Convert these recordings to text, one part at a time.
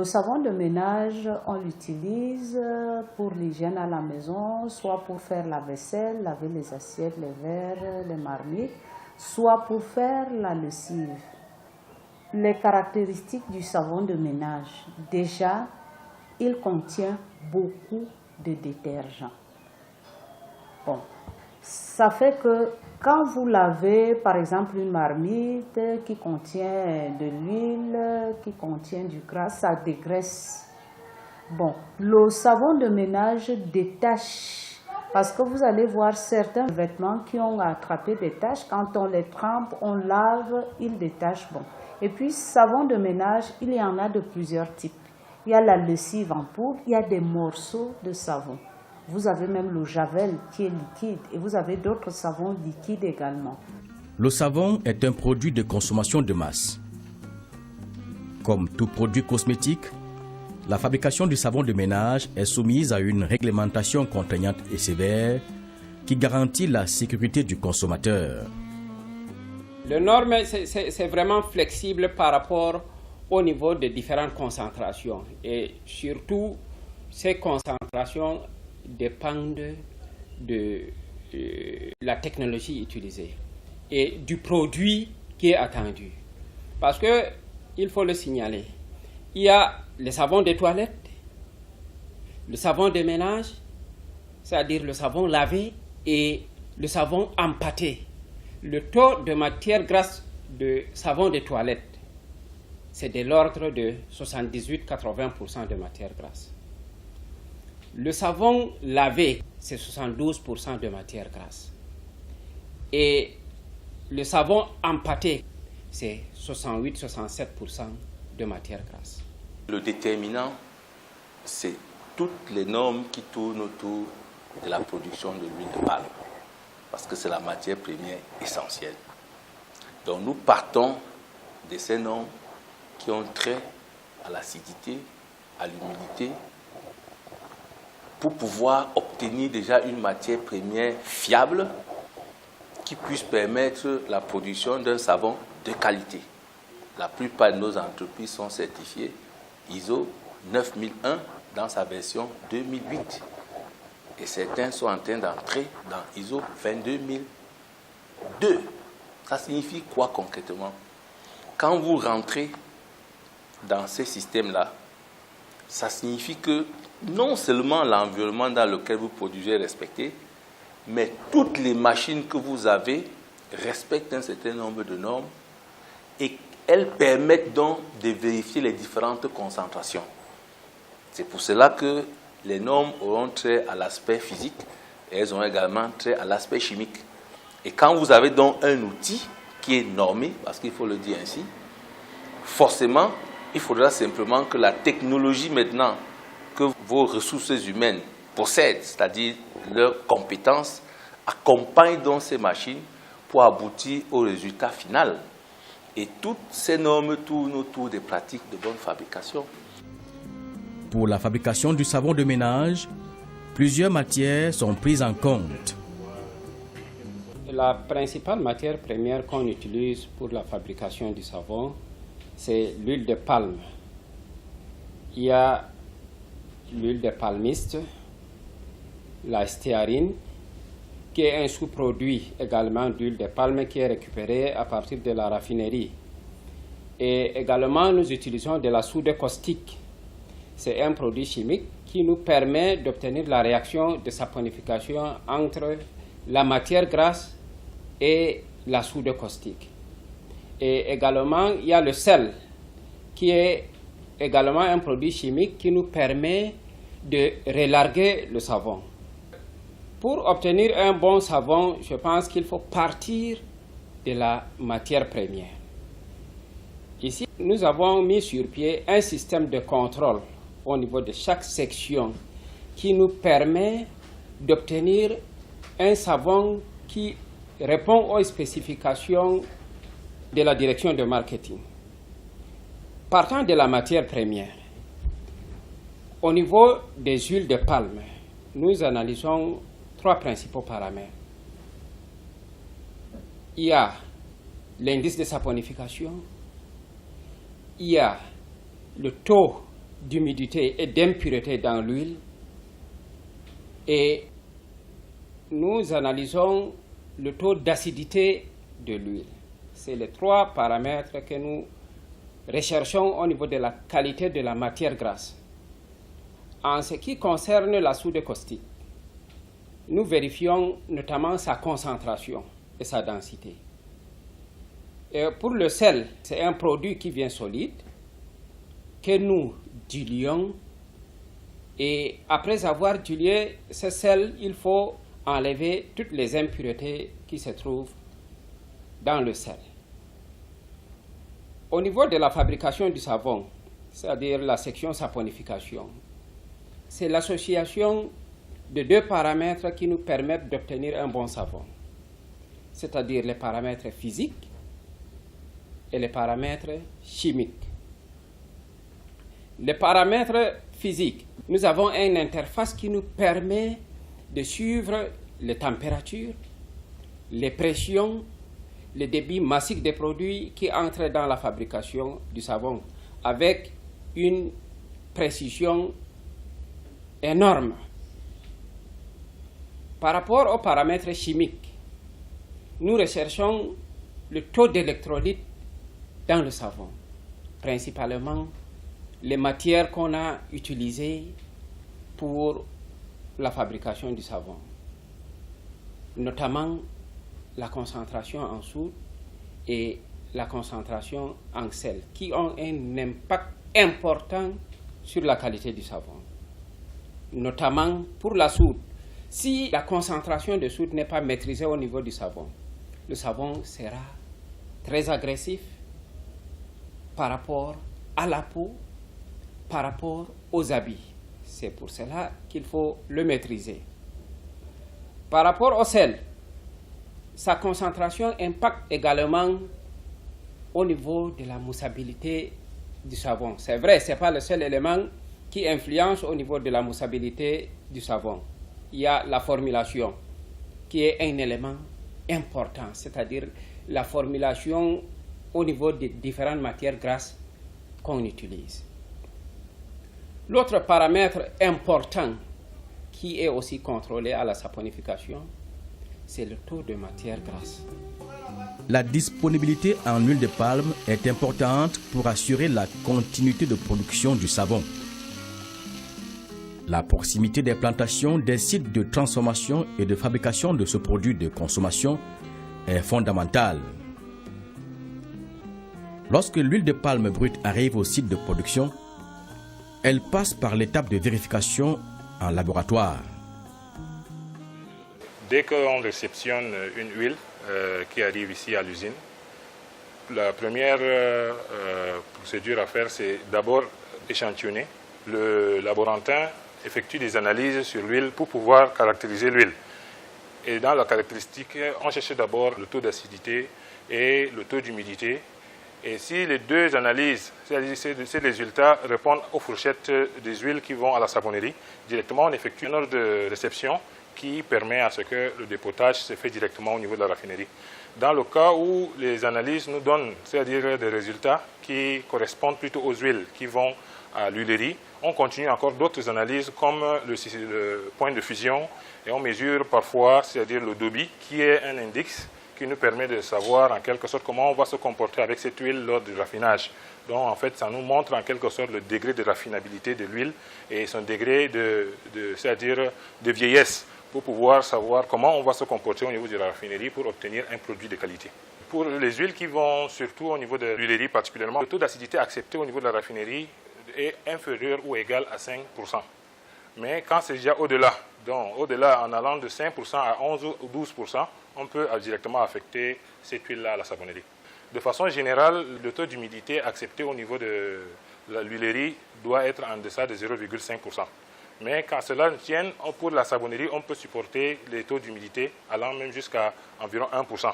Le savon de ménage, on l'utilise pour l'hygiène à la maison, soit pour faire la vaisselle, laver les assiettes, les verres, les marmites, soit pour faire la lessive. Les caractéristiques du savon de ménage. Déjà, il contient beaucoup de détergents. Bon, ça fait que quand vous lavez par exemple une marmite qui contient de l'huile, qui contient du gras, ça dégraisse. Bon, le savon de ménage détache parce que vous allez voir certains vêtements qui ont attrapé des taches. Quand on les trempe, on lave, ils détachent. Bon. Et puis, savon de ménage, il y en a de plusieurs types. Il y a la lessive en poudre, il y a des morceaux de savon. Vous avez même le Javel qui est liquide et vous avez d'autres savons liquides également. Le savon est un produit de consommation de masse. Comme tout produit cosmétique, la fabrication du savon de ménage est soumise à une réglementation contraignante et sévère qui garantit la sécurité du consommateur. Les normes, c'est vraiment flexible par rapport au niveau des différentes concentrations. Et surtout, ces concentrations dépendent de la technologie utilisée et du produit qui est attendu. Parce que, il faut le signaler, il y a le savon de toilette, le savon de ménage, c'est-à-dire le savon lavé et le savon empâté. Le taux de matière grasse de savon de toilette, c'est de l'ordre de 78-80% de matière grasse. Le savon lavé, c'est 72% de matière grasse. Et le savon empâté, c'est 68-67% de matière grasse. Le déterminant, c'est toutes les normes qui tournent autour de la production de l'huile de palme, parce que c'est la matière première essentielle. Donc nous partons de ces normes qui ont trait à l'acidité, à l'humidité, pour pouvoir obtenir déjà une matière première fiable qui puisse permettre la production d'un savon de qualité. La plupart de nos entreprises sont certifiées ISO 9001 dans sa version 2008. Et certains sont en train d'entrer dans ISO 22002. Ça signifie quoi concrètement? Quand vous rentrez dans ces systèmes-là, ça signifie que non seulement l'environnement dans lequel vous produisez est respecté, mais toutes les machines que vous avez respectent un certain nombre de normes et elles permettent donc de vérifier les différentes concentrations. C'est pour cela que les normes auront trait à l'aspect physique et elles ont également trait à l'aspect chimique. Et quand vous avez donc un outil qui est normé, parce qu'il faut le dire ainsi, forcément, il faudra simplement que la technologie maintenant que vos ressources humaines possèdent, c'est-à-dire leurs compétences, accompagne donc ces machines pour aboutir au résultat final. Et toutes ces normes tournent autour des pratiques de bonne fabrication. Pour la fabrication du savon de ménage, plusieurs matières sont prises en compte. La principale matière première qu'on utilise pour la fabrication du savon, c'est l'huile de palme. Il y a l'huile de palmiste, la stéarine, qui est un sous-produit également d'huile de palme qui est récupéré à partir de la raffinerie. Et également, nous utilisons de la soude caustique. C'est un produit chimique qui nous permet d'obtenir la réaction de saponification entre la matière grasse et la soude caustique. Et également, il y a le sel, qui est également un produit chimique qui nous permet de relarguer le savon. Pour obtenir un bon savon, je pense qu'il faut partir de la matière première. Ici, nous avons mis sur pied un système de contrôle au niveau de chaque section qui nous permet d'obtenir un savon qui répond aux spécifications de la direction de marketing. Partant de la matière première, au niveau des huiles de palme, nous analysons trois principaux paramètres. Il y a l'indice de saponification, il y a le taux d'humidité et d'impureté dans l'huile et nous analysons le taux d'acidité de l'huile. C'est les 3 paramètres que nous recherchons au niveau de la qualité de la matière grasse. En ce qui concerne la soude caustique, nous vérifions notamment sa concentration et sa densité. Et pour le sel, c'est un produit qui vient solide, que nous diluons. Et après avoir dilué ce sel, il faut enlever toutes les impuretés qui se trouvent dans le sel. Au niveau de la fabrication du savon, c'est-à-dire la section saponification, c'est l'association de 2 paramètres qui nous permettent d'obtenir un bon savon, c'est-à-dire les paramètres physiques et les paramètres chimiques. Les paramètres physiques, nous avons une interface qui nous permet de suivre les températures, les pressions, le débit massif des produits qui entrent dans la fabrication du savon avec une précision énorme. Par rapport aux paramètres chimiques, nous recherchons le taux d'électrolyte dans le savon, principalement les matières qu'on a utilisées pour la fabrication du savon, notamment la concentration en soude et la concentration en sel, qui ont un impact important sur la qualité du savon. Notamment pour la soude. Si la concentration de soude n'est pas maîtrisée au niveau du savon, le savon sera très agressif par rapport à la peau, par rapport aux habits. C'est pour cela qu'il faut le maîtriser. Par rapport au sel, sa concentration impacte également au niveau de la moussabilité du savon. C'est vrai, ce n'est pas le seul élément qui influence au niveau de la moussabilité du savon. Il y a la formulation, qui est un élément important, c'est-à-dire la formulation au niveau des différentes matières grasses qu'on utilise. L'autre paramètre important qui est aussi contrôlé à la saponification, c'est le taux de matière grasse. La disponibilité en huile de palme est importante pour assurer la continuité de production du savon. La proximité des plantations, des sites de transformation et de fabrication de ce produit de consommation est fondamentale. Lorsque l'huile de palme brute arrive au site de production, elle passe par l'étape de vérification en laboratoire. Dès qu'on réceptionne une huile qui arrive ici à l'usine, la première procédure à faire, c'est d'abord échantillonner. Le laborantin effectue des analyses sur l'huile pour pouvoir caractériser l'huile. Et dans la caractéristique, on cherche d'abord le taux d'acidité et le taux d'humidité. Et si les 2 analyses, c'est-à-dire ces résultats répondent aux fourchettes des huiles qui vont à la savonnerie, directement on effectue un ordre de réception qui permet à ce que le dépotage se fait directement au niveau de la raffinerie. Dans le cas où les analyses nous donnent, c'est-à-dire des résultats qui correspondent plutôt aux huiles qui vont à l'huilerie, on continue encore d'autres analyses comme le point de fusion et on mesure parfois, c'est-à-dire le DOBI, qui est un indice qui nous permet de savoir en quelque sorte comment on va se comporter avec cette huile lors du raffinage. Donc en fait, ça nous montre en quelque sorte le degré de raffinabilité de l'huile et son degré c'est-à-dire de vieillesse pour pouvoir savoir comment on va se comporter au niveau de la raffinerie pour obtenir un produit de qualité. Pour les huiles qui vont surtout au niveau de l'huilerie particulièrement, le taux d'acidité accepté au niveau de la raffinerie est inférieur ou égal à 5%. Mais quand c'est déjà au-delà, donc au-delà en allant de 5% à 11 ou 12%, on peut directement affecter cette huile-là à la savonnerie. De façon générale, le taux d'humidité accepté au niveau de l'huilerie doit être en deçà de 0,5%. Mais quand cela tient, pour la savonnerie, on peut supporter les taux d'humidité allant même jusqu'à environ 1%.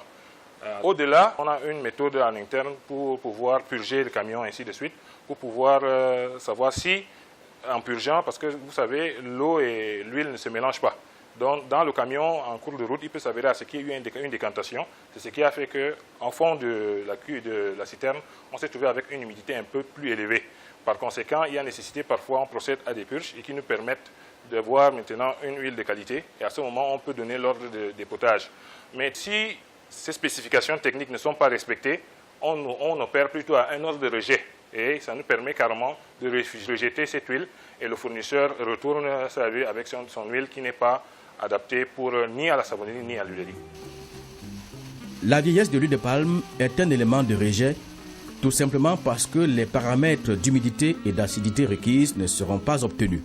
Au-delà, on a une méthode en interne pour pouvoir purger le camion, ainsi de suite, pour pouvoir savoir si, en purgeant, parce que vous savez, l'eau et l'huile ne se mélangent pas. Donc, dans le camion, en cours de route, il peut s'avérer à ce qu'il y a eu une décantation. C'est ce qui a fait qu'en fond de la citerne, on s'est trouvé avec une humidité un peu plus élevée. Par conséquent, il y a nécessité parfois, on procède à des purges et qui nous permettent d'avoir maintenant une huile de qualité. Et à ce moment, on peut donner l'ordre de dépotage. Mais si ces spécifications techniques ne sont pas respectées, on opère plutôt à un ordre de rejet. Et ça nous permet carrément de rejeter cette huile et le fournisseur retourne sa huile avec son huile qui n'est pas adaptée ni à la savonnerie ni à l'huilerie. La vieillesse de l'huile de palme est un élément de rejet tout simplement parce que les paramètres d'humidité et d'acidité requises ne seront pas obtenus.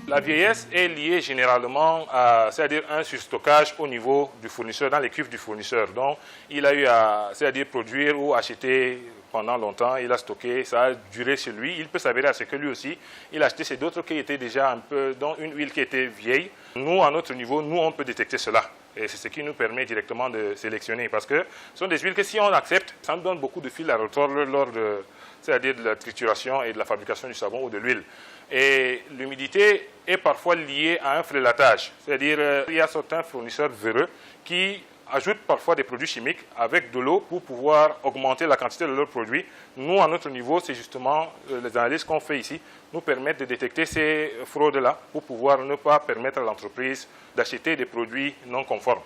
La vieillesse est liée généralement à, c'est-à-dire un surstockage au niveau du fournisseur, dans les cuves du fournisseur. Donc, il a eu à, c'est-à-dire produire ou acheter pendant longtemps, il a stocké, ça a duré chez lui. Il peut s'avérer à ce que lui aussi, il a acheté chez d'autres qui étaient déjà un peu dans une huile qui était vieille. Nous, à notre niveau, nous, on peut détecter cela. Et c'est ce qui nous permet directement de sélectionner. Parce que ce sont des huiles que si on accepte, ça nous donne beaucoup de fil à retordre lors de, c'est-à-dire de la trituration et de la fabrication du savon ou de l'huile. Et l'humidité est parfois liée à un frélatage. C'est-à-dire il y a certains fournisseurs véreux qui ajoutent parfois des produits chimiques avec de l'eau pour pouvoir augmenter la quantité de leurs produits. Nous, à notre niveau, c'est justement les analyses qu'on fait ici nous permettent de détecter ces fraudes-là pour pouvoir ne pas permettre à l'entreprise d'acheter des produits non conformes.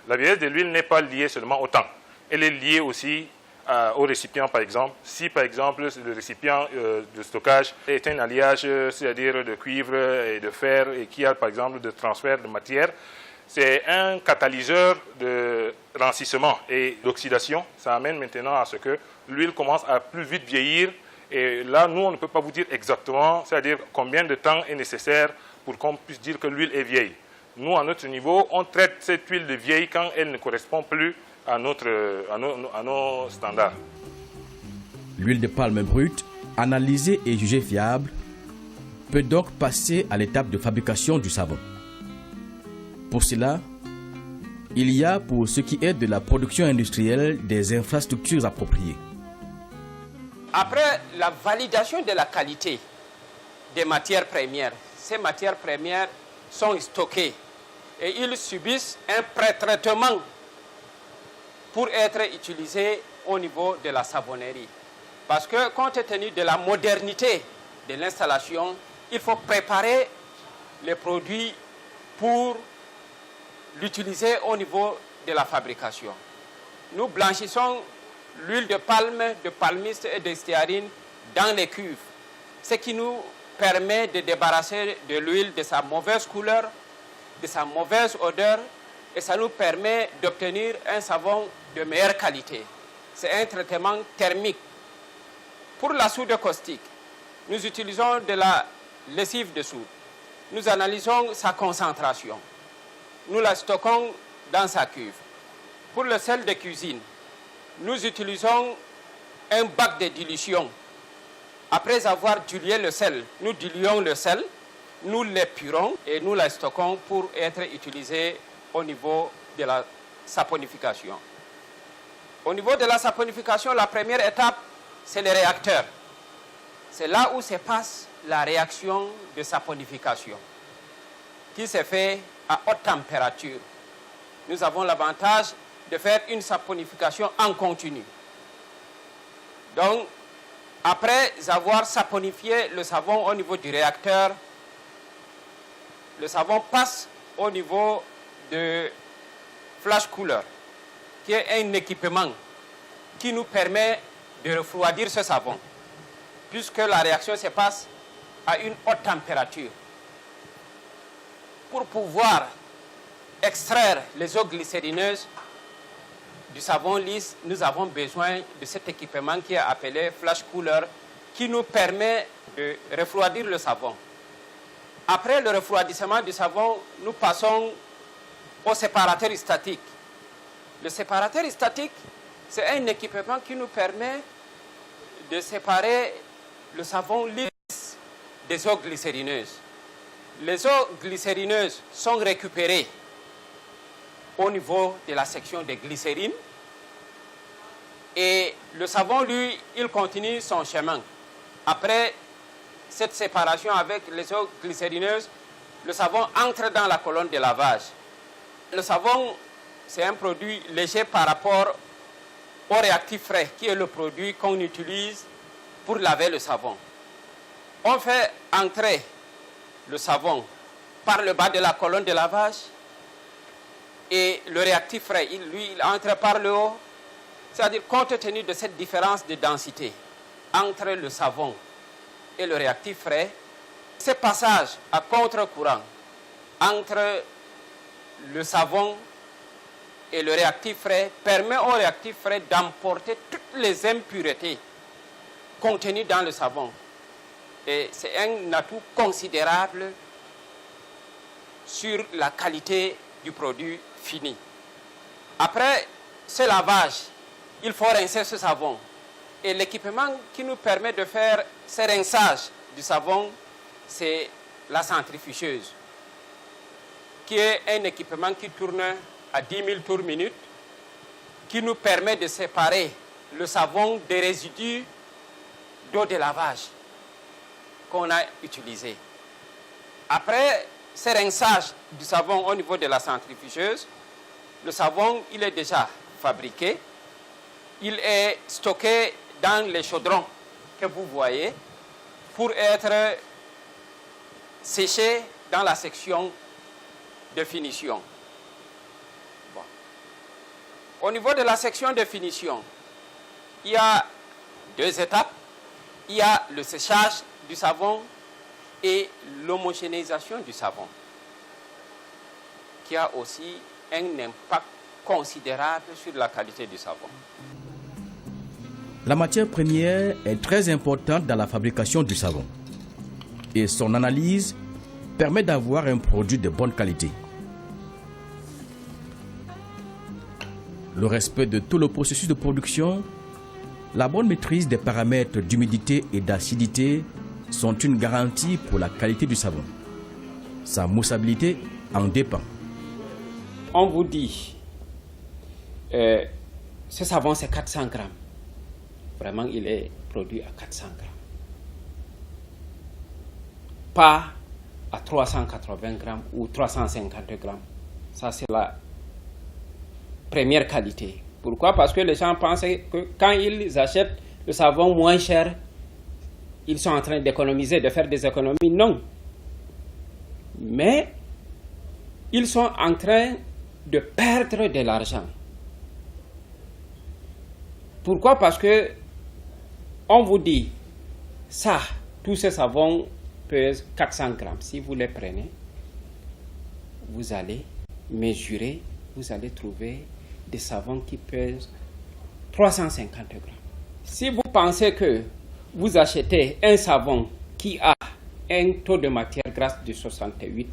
La vieillesse de l'huile n'est pas liée seulement au temps. Elle est liée aussi au récipient, par exemple. Si, par exemple, le récipient de stockage est un alliage, c'est-à-dire de cuivre et de fer, et qui a, par exemple, de transfert de matière, c'est un catalyseur de rancissement et d'oxydation. Ça amène maintenant à ce que l'huile commence à plus vite vieillir. Et là, nous, on ne peut pas vous dire exactement, c'est-à-dire combien de temps est nécessaire pour qu'on puisse dire que l'huile est vieille. Nous, à notre niveau, on traite cette huile de vieille quand elle ne correspond plus à nos standards. L'huile de palme brute, analysée et jugée fiable, peut donc passer à l'étape de fabrication du savon. Pour cela, il y a, pour ce qui est de la production industrielle, des infrastructures appropriées. Après la validation de la qualité des matières premières, ces matières premières sont stockées et ils subissent un pré-traitement pour être utilisés au niveau de la savonnerie. Parce que compte tenu de la modernité de l'installation, il faut préparer les produits pour l'utiliser au niveau de la fabrication. Nous blanchissons l'huile de palme, de palmiste et de stéarine dans les cuves, ce qui nous permet de débarrasser de l'huile de sa mauvaise couleur, de sa mauvaise odeur, et ça nous permet d'obtenir un savon de meilleure qualité. C'est un traitement thermique. Pour la soude caustique, nous utilisons de la lessive de soude. Nous analysons sa concentration. Nous la stockons dans sa cuve. Pour le sel de cuisine, nous utilisons un bac de dilution. Après avoir dilué le sel, nous diluons le sel, nous l'épurons et nous la stockons pour être utilisé au niveau de la saponification. Au niveau de la saponification, la première étape, c'est le réacteur. C'est là où se passe la réaction de saponification, qui se fait à haute température. Nous avons l'avantage de faire une saponification en continu. Donc, après avoir saponifié le savon au niveau du réacteur, le savon passe au niveau de flash cooler, qui est un équipement qui nous permet de refroidir ce savon, puisque la réaction se passe à une haute température. Pour pouvoir extraire les eaux glycérineuses du savon lisse, nous avons besoin de cet équipement qui est appelé flash cooler, qui nous permet de refroidir le savon. Après le refroidissement du savon, nous passons au séparateur statique. Le séparateur statique, c'est un équipement qui nous permet de séparer le savon lisse des eaux glycérineuses. Les eaux glycérineuses sont récupérées au niveau de la section de glycérine et le savon, lui, il continue son chemin. Après cette séparation avec les eaux glycérineuses, le savon entre dans la colonne de lavage. Le savon, c'est un produit léger par rapport au réactif frais, qui est le produit qu'on utilise pour laver le savon. On fait entrer le savon par le bas de la colonne de lavage et le réactif frais, il entre par le haut. C'est-à-dire, compte tenu de cette différence de densité entre le savon et le réactif frais, ce passage à contre-courant entre le savon et le réactif frais permet au réactif frais d'emporter toutes les impuretés contenues dans le savon. Et c'est un atout considérable sur la qualité du produit fini. Après ce lavage, il faut rincer ce savon. Et l'équipement qui nous permet de faire ce rinçage du savon, c'est la centrifugeuse, qui est un équipement qui tourne à 10 000 tours minute, qui nous permet de séparer le savon des résidus d'eau de lavage qu'on a utilisé. Après ce rinçage du savon au niveau de la centrifugeuse, le savon il est déjà fabriqué, il est stocké dans les chaudrons que vous voyez pour être séché dans la section de finition. Bon. Au niveau de la section de finition, il y a 2 étapes. Il y a le séchage du savon et l'homogénéisation du savon, qui a aussi un impact considérable sur la qualité du savon. La matière première est très importante dans la fabrication du savon et son analyse permet d'avoir un produit de bonne qualité. Le respect de tout le processus de production, la bonne maîtrise des paramètres d'humidité et d'acidité sont une garantie pour la qualité du savon. Sa moussabilité en dépend. On vous dit, ce savon c'est 400 grammes. Vraiment, il est produit à 400 grammes. Pas à 380 grammes ou 350 grammes. Ça, c'est la première qualité. Pourquoi? Parce que les gens pensent que quand ils achètent le savon moins cher, ils sont en train d'économiser, de faire des économies. Non. Mais ils sont en train de perdre de l'argent. Pourquoi? Parce que on vous dit, ça, tous ces savons pèsent 400 grammes. Si vous les prenez, vous allez mesurer, vous allez trouver des savons qui pèsent 350 grammes. Si vous pensez que vous achetez un savon qui a un taux de matière grasse de 68%,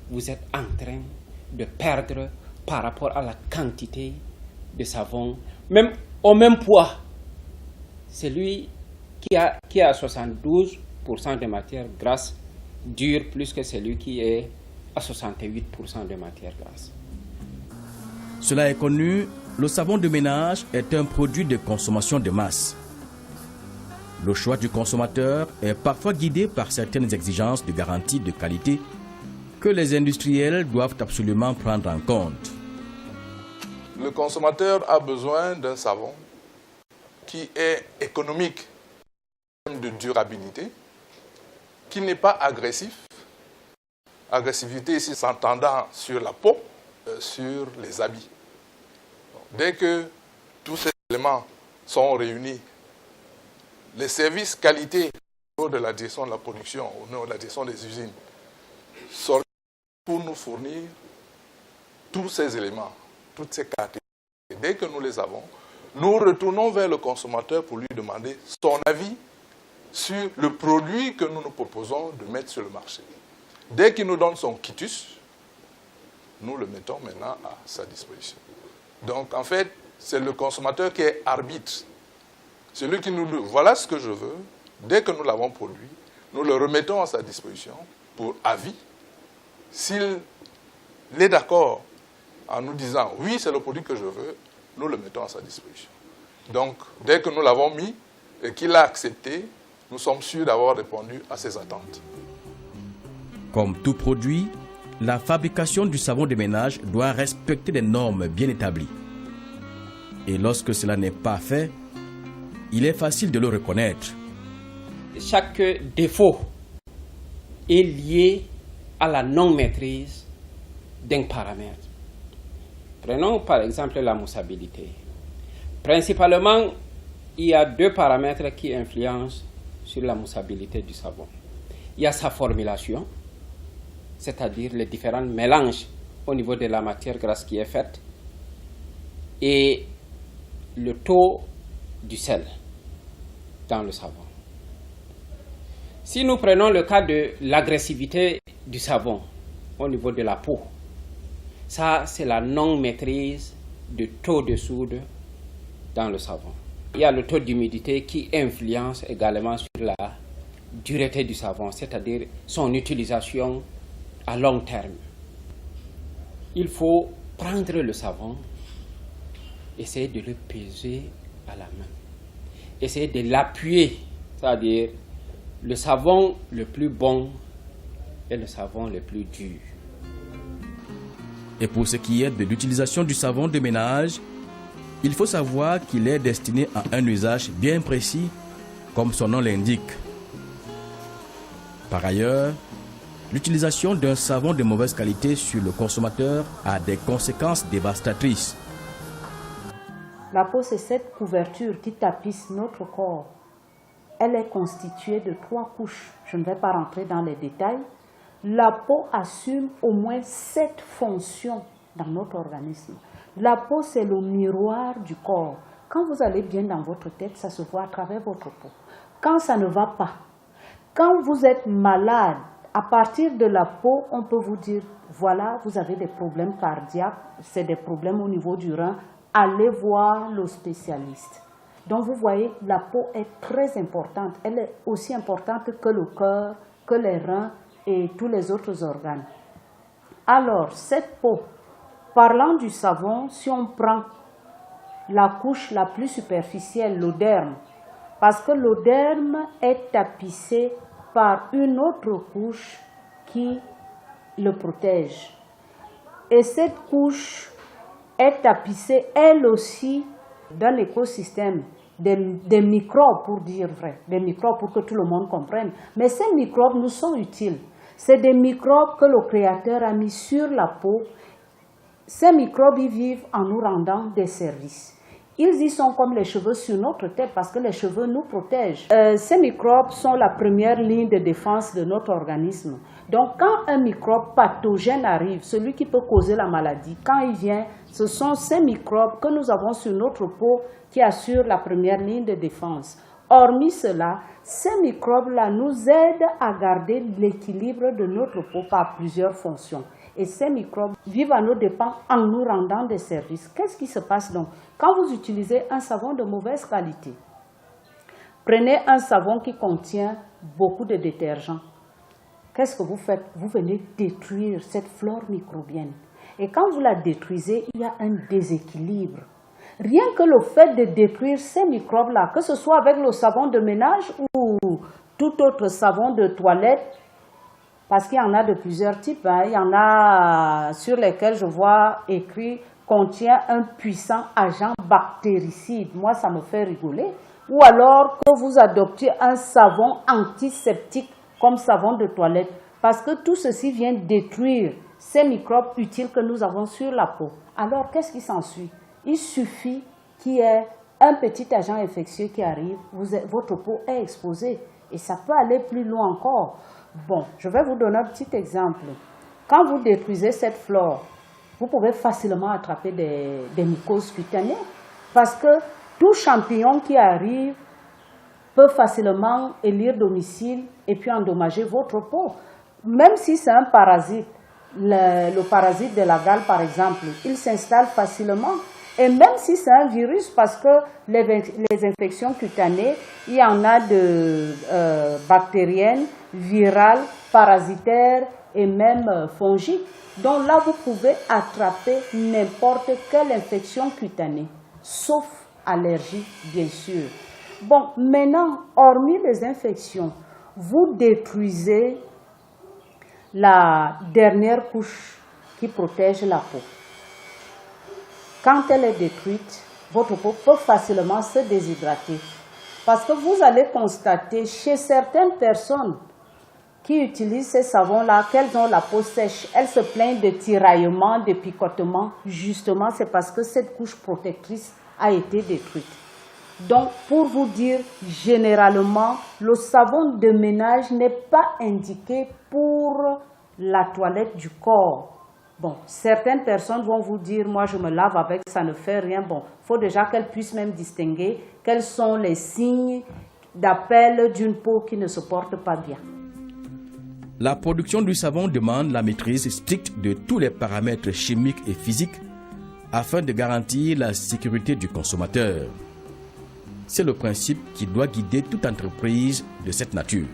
vous êtes en train de perdre par rapport à la quantité de savon, même au même poids. Celui qui a 72% de matière grasse dure plus que celui qui est à 68% de matière grasse. Cela est connu, le savon de ménage est un produit de consommation de masse. Le choix du consommateur est parfois guidé par certaines exigences de garantie de qualité que les industriels doivent absolument prendre en compte. Le consommateur a besoin d'un savon qui est économique, de durabilité, qui n'est pas agressif. Agressivité ici s'entendant sur la peau, sur les habits. Dès que tous ces éléments sont réunis, les services qualité au niveau de la direction de la production, au niveau de la direction des usines, sont pour nous fournir tous ces éléments, toutes ces caractéristiques. Et dès que nous les avons, nous retournons vers le consommateur pour lui demander son avis sur le produit que nous nous proposons de mettre sur le marché. Dès qu'il nous donne son quitus, nous le mettons maintenant à sa disposition. Donc en fait, c'est le consommateur qui est arbitre. Celui qui nous dit, voilà ce que je veux, dès que nous l'avons produit, nous le remettons à sa disposition pour avis. S'il est d'accord en nous disant, oui, c'est le produit que je veux, nous le mettons à sa disposition. Donc, dès que nous l'avons mis et qu'il a accepté, nous sommes sûrs d'avoir répondu à ses attentes. Comme tout produit, la fabrication du savon de ménage doit respecter des normes bien établies. Et lorsque cela n'est pas fait, il est facile de le reconnaître. chaque défaut est lié à la non-maîtrise d'un paramètre. Prenons par exemple la moussabilité. Principalement, il y a deux paramètres qui influencent sur la moussabilité du savon. Il y a sa formulation, c'est-à-dire les différents mélanges au niveau de la matière grasse qui est faite, et le taux du sel dans le savon. Si nous prenons le cas de l'agressivité du savon au niveau de la peau, ça c'est la non-maîtrise du taux de soude dans le savon. Il y a le taux d'humidité qui influence également sur la dureté du savon, c'est-à-dire son utilisation à long terme. Il faut prendre le savon, essayer de le peser à la main, essayer de l'appuyer, c'est-à-dire le savon le plus bon et le savon le plus dur. Et pour ce qui est de l'utilisation du savon de ménage, il faut savoir qu'il est destiné à un usage bien précis, comme son nom l'indique. Par ailleurs, l'utilisation d'un savon de mauvaise qualité sur le consommateur a des conséquences dévastatrices. La peau, c'est cette couverture qui tapisse notre corps. Elle est constituée de 3 couches. Je ne vais pas rentrer dans les détails. La peau assume au moins 7 fonctions dans notre organisme. La peau, c'est le miroir du corps. Quand vous allez bien dans votre tête, ça se voit à travers votre peau. Quand ça ne va pas, quand vous êtes malade, à partir de la peau, on peut vous dire, voilà, vous avez des problèmes cardiaques, c'est des problèmes au niveau du rein, allez voir le spécialiste. Donc vous voyez, la peau est très importante. Elle est aussi importante que le cœur, que les reins et tous les autres organes. Alors, cette peau, parlant du savon, si on prend la couche la plus superficielle, le derme, parce que le derme est tapissé par une autre couche qui le protège. Et cette couche est tapissée, elle aussi, dans l'écosystème des microbes, pour dire vrai, des microbes pour que tout le monde comprenne. Mais ces microbes nous sont utiles. C'est des microbes que le Créateur a mis sur la peau. Ces microbes, ils vivent en nous rendant des services. Ils y sont comme les cheveux sur notre tête parce que les cheveux nous protègent. Ces microbes sont la première ligne de défense de notre organisme. Donc quand un microbe pathogène arrive, celui qui peut causer la maladie, quand il vient, ce sont ces microbes que nous avons sur notre peau qui assurent la première ligne de défense. Hormis cela, ces microbes-là nous aident à garder l'équilibre de notre peau par plusieurs fonctions. Et ces microbes vivent à nos dépens en nous rendant des services. Qu'est-ce qui se passe donc? Quand vous utilisez un savon de mauvaise qualité, prenez un savon qui contient beaucoup de détergents. Qu'est-ce que vous faites? Vous venez détruire cette flore microbienne. Et quand vous la détruisez, il y a un déséquilibre. Rien que le fait de détruire ces microbes-là, que ce soit avec le savon de ménage ou tout autre savon de toilette, parce qu'il y en a de plusieurs types, hein. Il y en a sur lesquels je vois écrit « contient un puissant agent bactéricide ». Moi, ça me fait rigoler. Ou alors que vous adoptiez un savon antiseptique comme savon de toilette, parce que tout ceci vient détruire ces microbes utiles que nous avons sur la peau. Alors, qu'est-ce qui s'ensuit? Il suffit qu'il y ait un petit agent infectieux qui arrive, votre peau est exposée et ça peut aller plus loin encore. Bon, je vais vous donner un petit exemple. Quand vous détruisez cette flore, vous pouvez facilement attraper des mycoses cutanées parce que tout champignon qui arrive peut facilement élire domicile et puis endommager votre peau. Même si c'est un parasite, le parasite de la gale par exemple, il s'installe facilement. Et même si c'est un virus, parce que les infections cutanées, il y en a de bactériennes, virales, parasitaires et même fongiques. Donc là, vous pouvez attraper n'importe quelle infection cutanée, sauf allergie, bien sûr. Bon, maintenant, hormis les infections, vous détruisez la dernière couche qui protège la peau. Quand elle est détruite, votre peau peut facilement se déshydrater Parce que vous allez constater chez certaines personnes qui utilisent ces savons-là, qu'elles ont la peau sèche, elles se plaignent de tiraillements, de picotements. Justement, c'est parce que cette couche protectrice a été détruite. Donc, pour vous dire, généralement, le savon de ménage n'est pas indiqué pour la toilette du corps. Bon, certaines personnes vont vous dire, moi je me lave avec, ça ne fait rien. Bon, il faut déjà qu'elles puissent même distinguer quels sont les signes d'appel d'une peau qui ne se porte pas bien. La production du savon demande la maîtrise stricte de tous les paramètres chimiques et physiques afin de garantir la sécurité du consommateur. C'est le principe qui doit guider toute entreprise de cette nature.